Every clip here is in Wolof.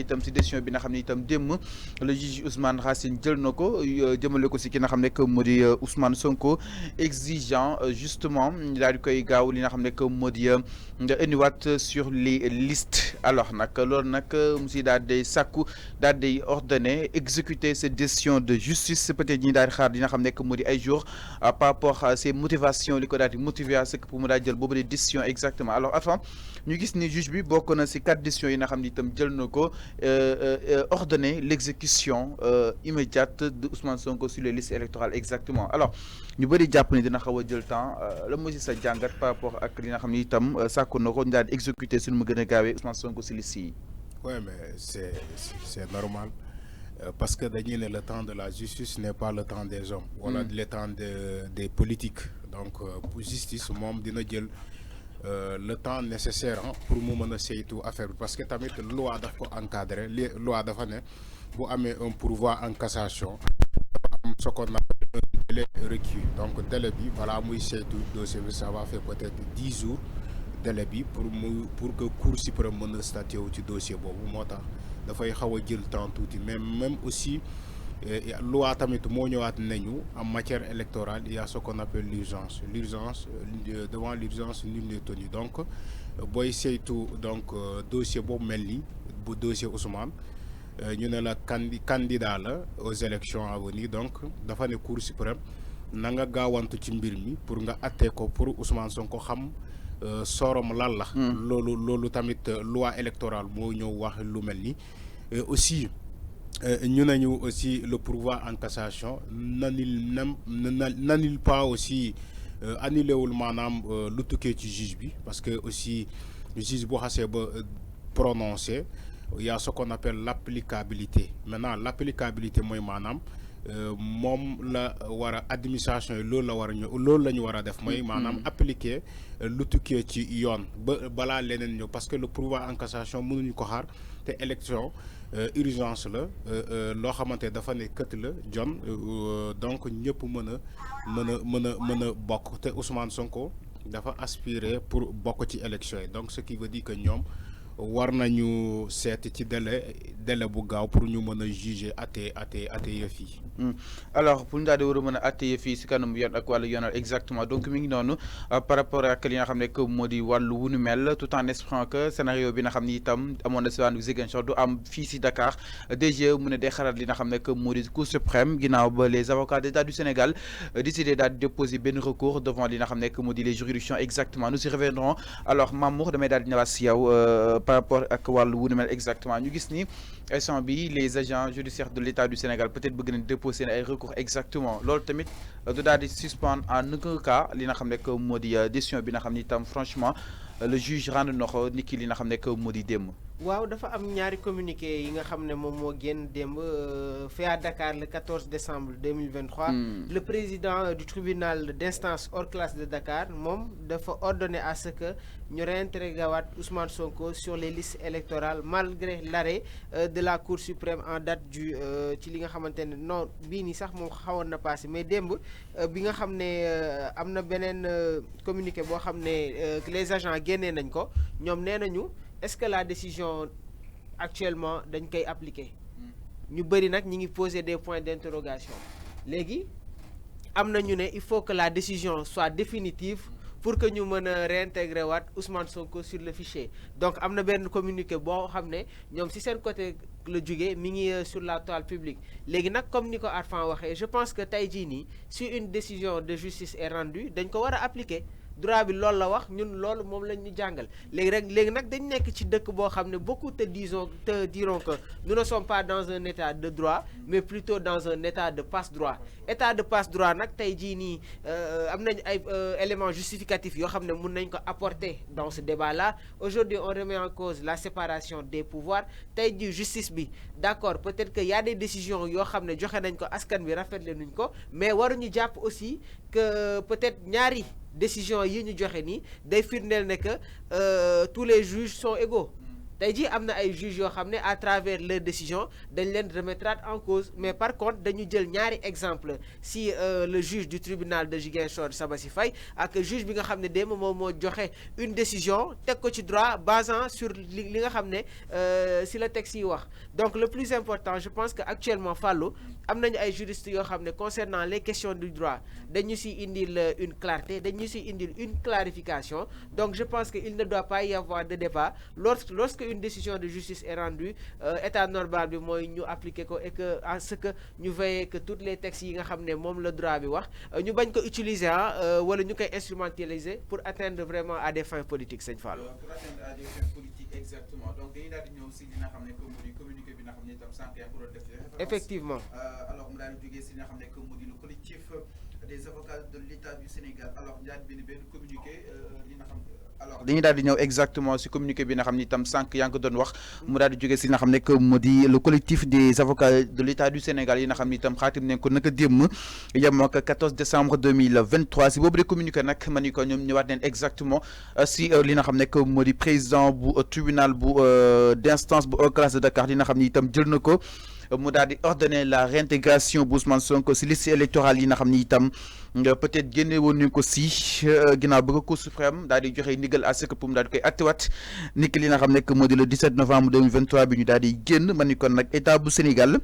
itam si décision bi nga xam ne itam démb le juge Ousmane Racine jël na ko jëmale ko si ki nga xam ne que moo di Ousmane Sonko exigeant justement daal di koy gaaw li nga xam ne que moo di indiwaat sur les listes alors nag loolu nag mu si daal di sàkku daal di ordonner exécuter cette décision de justice peut-être ñi daal di xaar li nga xam ne que moo di ay jours par rapport à ses motivations li ko daal di motiver à ce que pour mu daal jël boobu des décisions exactement alors avant ñu gis ni juge bi bokk na si 4 décisions yi nga xam ni itam jël na ko ordonner l'exécution immédiate de Ousmane Sonko sur les listes électorales exactement alors ñu bëri jàpp ni dina xaw a jël temps la moo si sa jàngat par rapport ak li nga xam ni itam sàkku na ko ñu daal di exécuter suñu mu gën a gaawee Ousmane Sonko si liste yi. Oui, mais c'est normal. Parce que le temps de la justice n'est pas le temps des hommes. Voilà, le temps des politiques. Donc, pour justice, moi, je le temps nécessaire pour moi tout à faire. Parce que la loi doit encadrer, la loi doit pour amener un pourvoi en cassation, ce qu'on appelle un délai requis. Donc, délai, voilà, moi, c'est tout dossier, ça va faire peut-être 10 jours. Délai bi pour que cour suprême mën a statuer ci dossier boobu moo tax dafay xaw a jël temps tuuti mais même aussi loi tamit moo ñëwaat nañu en matière électorale il y a ce qu'on appelle l'urgence devant l'urgence nul n'est tenu donc booy saytu donc dossier boobu mel ni bu dossier Ousmane ñu ne la candidat la aux élections à venir donc dafa ne cour suprême na nga gaawantu ci mbir mi pour nga attee ko pour Ousmane Sonko xam sorom lan la loolu tamit loi électorale moo ñëw wax lu mel ni aussi ñu nañu aussi le pourvoi en cassation n'annule pas aussi annulé wul maanaam lu tukkee ci juge bi parce que aussi juge bu xasee ba prononcé il y a ce qu'on appelle l'applicabilité maintenant l'applicabilité mooy maanaam moom la war a administration yi loolu la war a ñëw loolu la ñu war a def mooy maanaam appliquer lu tukkee ci yoon balaa leneen ñëw parce que le pourvoi en cassation mënuñu ko xaar te élection urgence la loo xamante dafa ne kët la jon donc ñëpp mën a bokk te Ousmane Sonko dafa aspirer pour bokk ci élection yi donc ce qui veut dire que ñoom war nañu seet ci délai bu gaaw pour ñu mën a juger atte yëf yi. alors pour ñu daal di war a mën a atte yëf yi si kanam yoon ak wàllu yoonal exactement donc mi ngi noonu par rapport ak li nga xam ne que moo di wàllu wu nu mel tout en espérant que scénario bi nga xam ni itam amoon na si wàllu Ziguinchor du am fii si Dakar DG mu ne day xarat li nga xam ne que moo di Cour suprême ginnaaw ba les avocats d'État du Sénégal décidé daal di déposer benn recours devant li nga xam ne que moo di les juridictions exactement nous y reviendrons alors Mamour damay daal di ñëwaat si yow. Par rapport ak wàllu wu ni mel exactement ñu gis ni instant bi les agents judiciaires de l'État du Sénégal peut-être bëgg nañ déposer ay recours exactement loolu tamit du daal di suspendre en aucun cas li nga xam ne que moo di décision bi nga xam ni itam franchement le juge rendre na ko niki li nga xam ne que moo di démb. waaw dafa am ñaari communiqué yi nga xam ne moom moo génn démb fait à Dakar le 14 décembre 2023. Le président du tribunal d'instance hors classe de Dakar moom dafa ordonné à ce que ñu réintégrer waat Ousmane Sonko sur les listes électorales malgré l'arrêt de la Cour suprême en date du ci li nga xamante ne non bii nii sax moom xawoon na passé mais démb bi nga xam ne am na beneen communiqué boo xam ne les agents génnee nañ ko ñoom nee nañu. Est-ce que la décision actuellement dañ koy appliquer ñu bëri nag ñi ngi poser des points d'interrogation léegi am na ñu ne il faut que la décision soit définitive pour que ñu mën a réintégrer waat Ousmane Sonko sur le fichier donc am na benn communiqué boo xam ne ñoom ci seen côté la jógee mi ngi sur la toile publique léegi nag comme ni ko Arfan waxee je pense que tey jii nii si une décision de justice est rendue dañ ko war a appliquer droit bi loolu la wax ñun loolu moom lañ ñu jàngal léegi nag dañ nekk ci dëkk boo xam ne beaucoup te diront que nous ne sommes pas dans un état de droit mais plutôt dans un état de passe-droit état de passe-droit nag tey jii nii am nañ ay éléments justificatifs yoo xam ne mun nañ ko apporter dans ce débat-là aujourd'hui on remet en cause la séparation des pouvoirs tey jii justice bi d'accord peut-être que y a des décisions yoo xam ne joxe nañ ko askan bi rafetle nuñ ko mais waruñu jàpp aussi que peut-être ñaari décision yi ñu joxe nii day firndeel ne que tous les juges sont égaux tey jii am na ay juges yoo xam ne à travers leur décision dañ leen remettre en cause mais par contre dañu jël ñaari exemple si le juge du tribunal de Ziguinchor Sabassi Faye ak juge bi nga xam ne démb moom moo joxe une décision teg ko ci droit basant sur li nga xam ne si la texte yi wax donc le plus important je pense que actuellement Fallou am nañu ay juristes yoo xam ne concernant les questions du droit dañu si indil une clarté dañu si indil une clarification donc je pense que il ne doit pas y avoir de débat lorsque une décision de justice est rendue état normal bi mooy ñu appliquer ko et que à ce que ñu veiller que tous les textes yi nga xam ne moom le droit bi wax ñu bañ ko utiliser wala ñu koy instrumentaliser pour atteindre vraiment à des fins politiques sëñ Fallou. Pour atteindre à des fins politiques exactement donc dañuy daal di ñëw si li nga xam ne que mu di communiqué bi nga xam ne itam sànq yaa ngi ko doon def effectivement alors mu daal di jógee si li nga xam ne que mu di le collectif des avocats de l'État du Sénégal alors daal di benn communiqué li nga xam alors dañuy daal di ñëw exactement si communiqué bi nga xam ne itam sànq yaa ngi ko doon wax mu daal di jógee si li nga xam ne que mu di le collectif des avocats de l'État du Sénégal yi nga xam ne itam xaatim nañ ko naka démb yem ak 14 décembre 2023 si boobu de communiqué nag ma ni ko ñoom ñëwaat neen exactement si li nga xam ne que mu di président bu tribunal bu d'instance bu hors classe de Dakar li nga xam ne itam jël na ko mu daal di ordonner la réintégration bu Ousmane Sonko si liste électorale yi nga xam ni itam peut-être génne woon nañu ko si ginnaaw bëgg Cour suprême daal di joxe ndigal à ce que pour mu daal di koy attewaat nit ki li nga xam ne que moo di le 17 novembre 2023 bi ñu daal di génn ma ni kon nag état bu Sénégal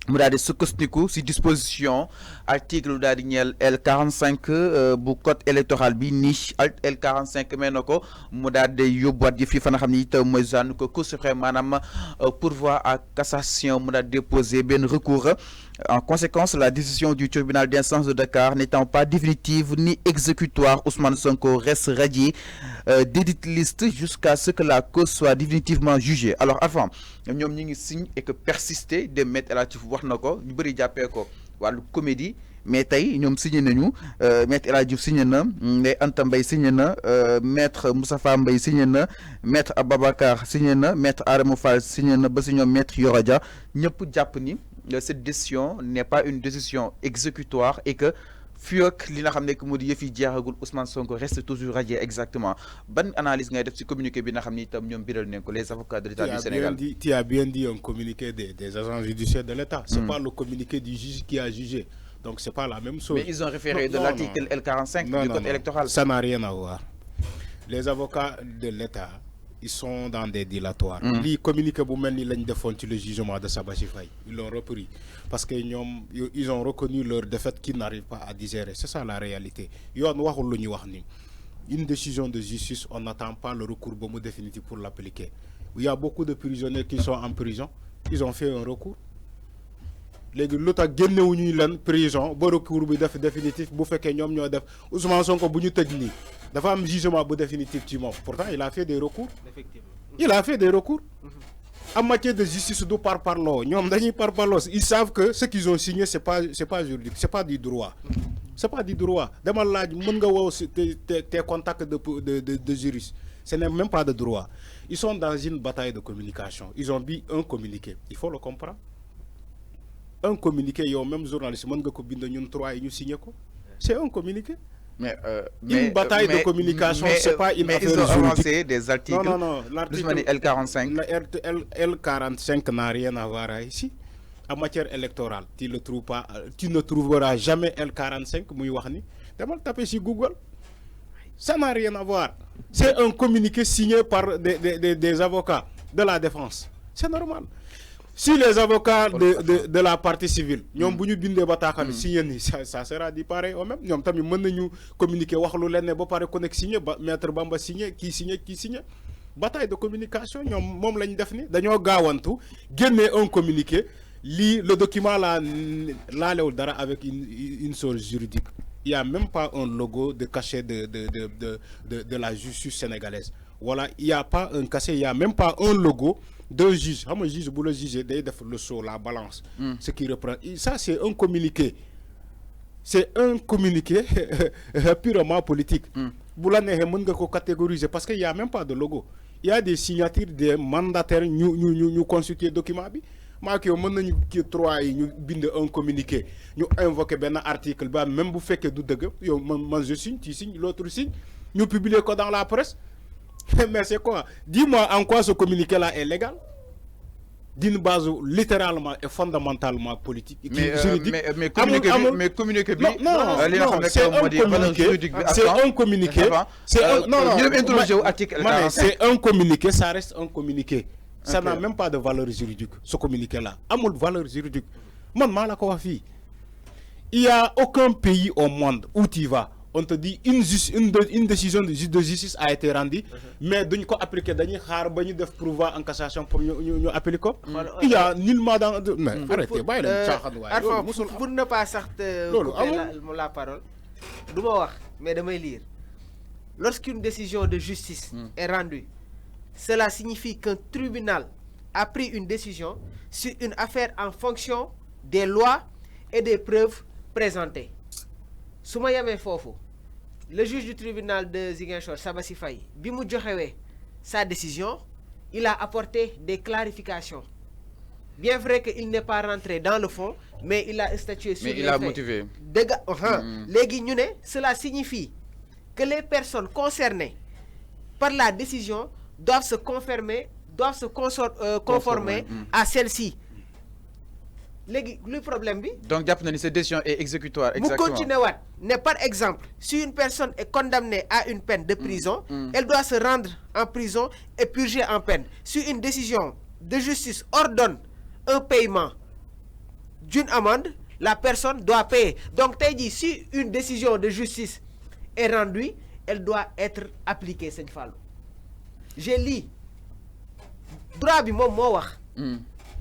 mu daal di sukkandiku si disposition article daal di ñeel L45 bu code électoral bi ni L45 may na ko mu daal di yóbbuwaat yëf yi fa nga xam ne itam mooy zone ko Cour suprême maanaam pourvoi à cassation mu daal di déposer benn recours. En conséquence, la décision du tribunal d'instance de Dakar n'étant pas définitive ni exécutoire, Ousmane Sonko reste radié d'édite liste jusqu'à ce que la cause soit définitivement jugée. Alors avant, ñoom ñi ngi signe et que persister de Maître El Hadji Diouf wax na ko ñu bëri jàppee ko wàllu comédie mais tey ñoom signé nañu Maître El Hadji Diouf signé na Ndeye Anta Mbaye signé na Maître Moustapha Mbaye signé na Maître Ababacar signé na Maître Adama Fall signé na ba si ñoom Maître Yoro Dia ñëpp jàpp ni cette décision n'est pas une décision exécutoire et que fii ak li nga xam ne que moo di yëf yi jeexagul Ousmane Sonko reste toujours radié exactement ban analyse ngay def ci communiqué bi nga xam ni itam ñoom biral nañ ko les avocats de l'État du Sénégal. Tu as bien dit un communiqué des agents judiciaires de l'État. C'est pas le communiqué du juge qui a jugé. Donc c'est pas la même chose. Mais ils ont référé de l'article L45 du code électoral. Ça n'a rien à voir. Les avocats de l'État, ils sont dans des dilatoires. Les communiqués bu mel ni lañ defoon ci le jugement de Sabassi Faye, ils l'ont repris parce que ils ont reconnu leur défaite qu'ils n'arrivent pas à digérer. C'est ça la réalité. Yoon waxul lu ñu wax ni. Une décision de justice, on n'attend pas le recours définitif pour l'appliquer. Il y a beaucoup de prisonniers qui sont en prison, ils ont fait un recours. Léegi lu tax génnewuñu leen prison ba recours bi def définitif bu fekkee ñoom ñoo def Ousmane Sonko bu ñu tëj nii dafa am jugement bu définitif ci moom pourtant il a fait des recours. Effectivement. Il a fait des recours. En matière de justice du parparloo ñoom dañuy parparloo ils savent que ce qu'ils ont signé c'est pas juridique, c'est pas du droit. C'est pas du droit. Demal laaj mën nga woo tes contacts de juristes. Ce n'est même pas de droit. Ils sont dans une bataille de communication. Ils ont mis un communiqué. Il faut le comprendre. Un communiqué, il y a même journaliste, c'est un communiqué. Mais, une bataille de communication, c'est pas une affaire juridique. Ils ont avancé des articles. Non, l'article L45. L45 n'a rien à voir ici. En matière électorale, tu ne trouveras jamais L45. D'abord, taper sur Google. Ça n'a rien à voir. C'est un communiqué signé par des avocats de la défense. C'est normal. Si les avocats de la partie civile, ça sera dit pareil au même. Nous avons communiqué, Maître Bamba signé, qui signe. Bataille de communication, nous avons un communiqué. Le document là avec une source juridique. Il n'y a même pas un logo de cachet de la justice sénégalaise. Voilà, il n'y a pas un cachet, il n'y a même pas un logo d'un juge. Un juge, pour le juger, le saut, la balance, ce qui reprend. Ça, c'est un communiqué. C'est un communiqué purement politique. Vous l'avez catégoriser parce qu'il n'y a même pas de logo. Il y a des signatures des mandataires nous consulter le document. Marqué au monde qui trois ñu bind un communiqué ñu invoquer un article même bu fekkee du dëgg yow man je signe tu signes l'autre signe ñu publier ko dans la presse Mais c'est quoi? Dis-moi en quoi ce communiqué-là est légal? D'une base littéralement et fondamentalement politique. Juridique. Mais communiqué, non, c'est un communiqué. C'est un communiqué, ça reste un communiqué. Ça n'a même pas de valeur juridique, ce communiqué-là. Amul valeur juridique. Il n'y a aucun pays au monde où tu vas. On te dit une décision de justice a été rendue, mais nous avons appliqué, nous avons prouvé en cassation pour nous appliquer. Il y a nullement dans... Arrêtez, pour ne pas sortir la parole, mais de me lire. Lorsqu'une décision de justice est rendue, cela signifie qu'un tribunal a pris une décision sur une affaire en fonction des lois et des preuves présentées. Soumayame Fofo, le juge du tribunal de Ziguinchor, Sabassi Faye, Bimou Djohewe, sa décision, il a apporté des clarifications. Bien vrai qu'il n'est pas rentré dans le fond, mais il a statué sur les faits. Mais il a motivé. Cela signifie que les personnes concernées par la décision doivent se conformer à celle-ci. Le problème donc cette décision est exécutoire. Exactement. Vous continuez. Mais par exemple, si une personne est condamnée à une peine de prison, elle doit se rendre en prison et purger en peine. Si une décision de justice ordonne un paiement d'une amende, la personne doit payer. Donc, tu as dit, si une décision de justice est rendue, elle doit être appliquée, Seigne Fallou. J'ai lu. Droit bi mom mo wax.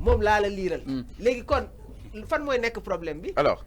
Mom la liral. Légui kon fan moy nek problème bi? Alors